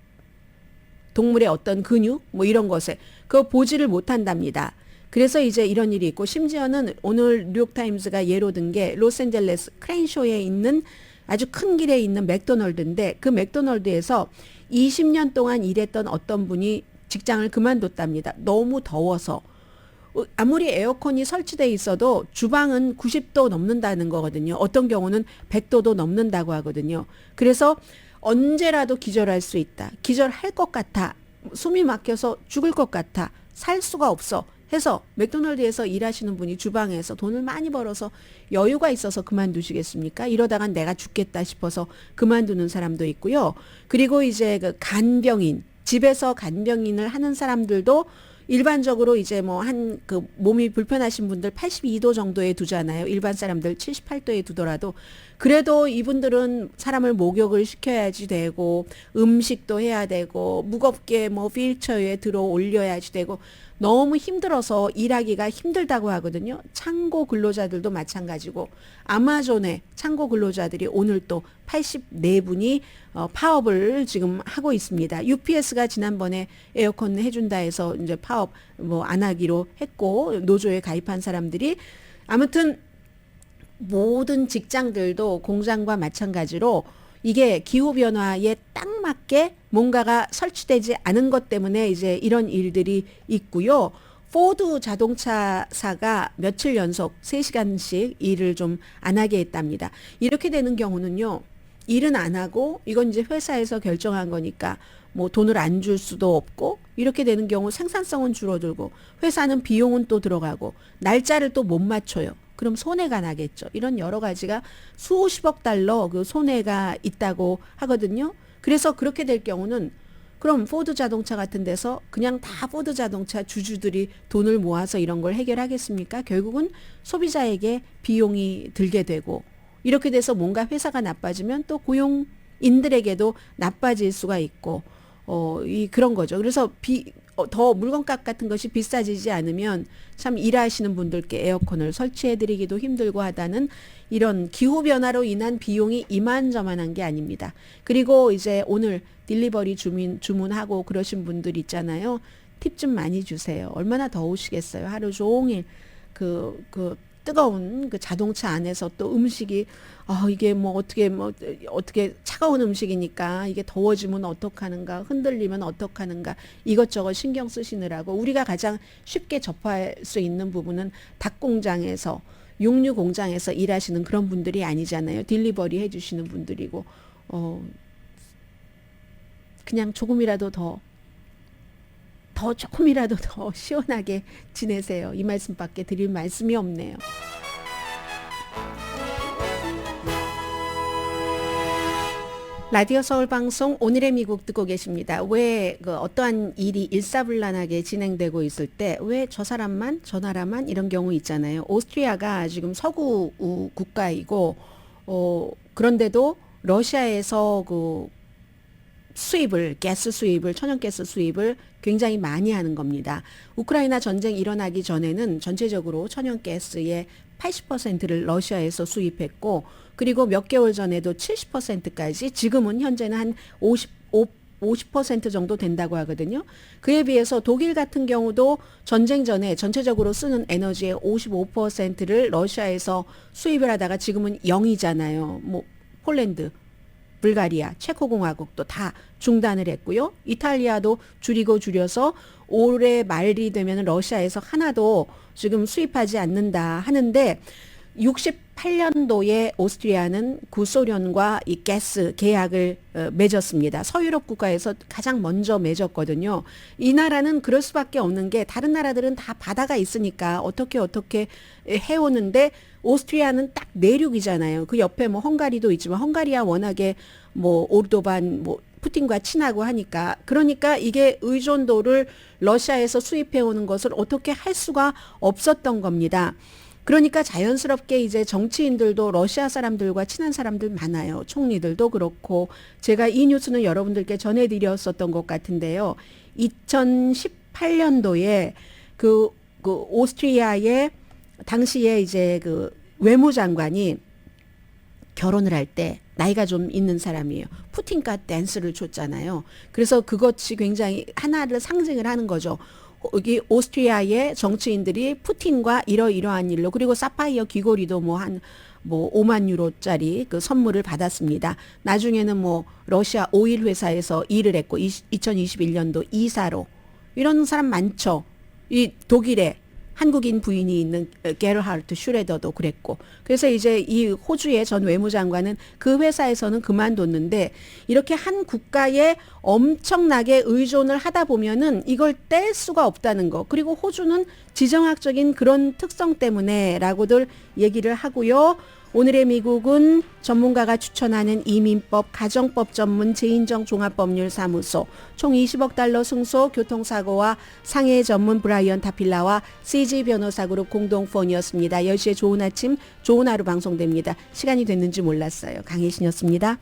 어떤 근육 뭐 이런 것에 그거 보지를 못한답니다. 그래서 이제 이런 일이 있고 심지어는 오늘 뉴욕타임스가 예로 든 게 로스앤젤레스 크랜쇼에 있는 아주 큰 길에 있는 맥도널드인데 그 맥도널드에서 20년 동안 일했던 어떤 분이 직장을 그만뒀답니다. 너무 더워서 아무리 에어컨이 설치돼 있어도 주방은 90도 넘는다는 거거든요. 어떤 경우는 100도도 넘는다고 하거든요. 그래서 언제라도 기절할 수 있다. 기절할 것 같아. 숨이 막혀서 죽을 것 같아. 살 수가 없어. 해서 맥도날드에서 일하시는 분이 주방에서 돈을 많이 벌어서 여유가 있어서 그만두시겠습니까? 이러다간 내가 죽겠다 싶어서 그만두는 사람도 있고요. 그리고 이제 그 간병인, 집에서 간병인을 하는 사람들도 일반적으로 이제 뭐 한 그 몸이 불편하신 분들 82도 정도에 두잖아요. 일반 사람들 78도에 두더라도 그래도 이분들은 사람을 목욕을 시켜야지 되고 음식도 해야 되고 무겁게 뭐 휠체어에 들어 올려야지 되고 너무 힘들어서 일하기가 힘들다고 하거든요. 창고 근로자들도 마찬가지고 아마존의 창고 근로자들이 오늘 또 84분이 파업을 지금 하고 있습니다. UPS가 지난번에 에어컨 해준다 해서 이제 파업 뭐 안 하기로 했고 노조에 가입한 사람들이 아무튼 모든 직장들도 공장과 마찬가지로 이게 기후변화에 딱 맞게 뭔가가 설치되지 않은 것 때문에 이제 이런 일들이 있고요. 포드 자동차사가 며칠 연속 3시간씩 일을 좀 안 하게 했답니다. 이렇게 되는 경우는요. 일은 안 하고 이건 이제 회사에서 결정한 거니까 뭐 돈을 안 줄 수도 없고 이렇게 되는 경우 생산성은 줄어들고 회사는 비용은 또 들어가고 날짜를 또 못 맞춰요. 그럼 손해가 나겠죠. 이런 여러 가지가 수십억 달러 그 손해가 있다고 하거든요. 그래서 그렇게 될 경우는 그럼 포드 자동차 같은 데서 그냥 다 포드 자동차 주주들이 돈을 모아서 이런 걸 해결하겠습니까? 결국은 소비자에게 비용이 들게 되고 이렇게 돼서 뭔가 회사가 나빠지면 또 고용인들에게도 나빠질 수가 있고 그런 거죠. 그래서 더 물건값 같은 것이 비싸지지 않으면 참 일하시는 분들께 에어컨을 설치해드리기도 힘들고 하다는 이런 기후변화로 인한 비용이 이만저만한 게 아닙니다. 그리고 이제 오늘 딜리버리 주문하고 그러신 분들 있잖아요. 팁 좀 많이 주세요. 얼마나 더우시겠어요. 하루 종일 그 뜨거운 그 자동차 안에서 또 음식이 이게 뭐 어떻게 차가운 음식이니까 이게 더워지면 어떡하는가 흔들리면 어떡하는가 이것저것 신경 쓰시느라고 우리가 가장 쉽게 접할 수 있는 부분은 닭공장에서 육류 공장에서 일하시는 그런 분들이 아니잖아요. 딜리버리 해주시는 분들이고 그냥 조금이라도 더 조금이라도 더 시원하게 지내세요. 이 말씀밖에 드릴 말씀이 없네요. 라디오 서울 방송 오늘의 미국 듣고 계십니다. 왜 어떠한 일이 일사불란하게 진행되고 있을 때 왜 저 사람만 저 나라만 이런 경우 있잖아요. 오스트리아가 지금 서구 국가이고 그런데도 러시아에서 가스 수입을 천연가스 수입을 굉장히 많이 하는 겁니다. 우크라이나 전쟁 일어나기 전에는 전체적으로 천연가스의 80%를 러시아에서 수입했고 그리고 몇 개월 전에도 70%까지 지금은 현재는 한 50% 정도 된다고 하거든요. 그에 비해서 독일 같은 경우도 전쟁 전에 전체적으로 쓰는 에너지의 55%를 러시아에서 수입을 하다가 지금은 0이잖아요. 뭐 폴란드 불가리아, 체코공화국도 다 중단을 했고요. 이탈리아도 줄여서 올해 말이 되면 러시아에서 하나도 지금 수입하지 않는다 하는데 68년도에 오스트리아는 구소련과 이 가스 계약을 맺었습니다. 서유럽 국가에서 가장 먼저 맺었거든요. 이 나라는 그럴 수밖에 없는 게 다른 나라들은 다 바다가 있으니까 어떻게 해오는데 오스트리아는 딱 내륙이잖아요. 그 옆에 뭐 헝가리도 있지만 헝가리야 워낙에 뭐 오르도반 푸틴과 친하고 하니까 그러니까 이게 의존도를 러시아에서 수입해오는 것을 어떻게 할 수가 없었던 겁니다. 그러니까 자연스럽게 이제 정치인들도 러시아 사람들과 친한 사람들 많아요. 총리들도 그렇고 제가 이 뉴스는 여러분들께 전해드렸었던 것 같은데요. 2018년도에 그 오스트리아의 당시에 이제 그 외무장관이 결혼을 할 때 나이가 좀 있는 사람이에요. 푸틴과 댄스를 줬잖아요. 그래서 그것이 굉장히 하나를 상징을 하는 거죠. 여기 오스트리아의 정치인들이 푸틴과 이러이러한 일로 그리고 사파이어 귀걸이도 한 5만 유로짜리 그 선물을 받았습니다. 나중에는 러시아 오일 회사에서 일을 했고 2021년도 이사로 이런 사람 많죠. 이 독일에 한국인 부인이 있는 게르하르트 슈레더도 그랬고 그래서 이제 이 호주의 전 외무장관은 그 회사에서는 그만뒀는데 이렇게 한 국가에 엄청나게 의존을 하다 보면은 이걸 뗄 수가 없다는 거. 그리고 호주는 지정학적인 그런 특성 때문에라고들 얘기를 하고요. 오늘의 미국은 전문가가 추천하는 이민법, 가정법 전문 재인정 종합법률사무소, 총 20억 달러 승소, 교통사고와 상해 전문 브라이언 타필라와 CG 변호사그룹 공동폰이었습니다. 10시에 좋은 아침, 좋은 하루 방송됩니다. 시간이 됐는지 몰랐어요. 강혜신이었습니다.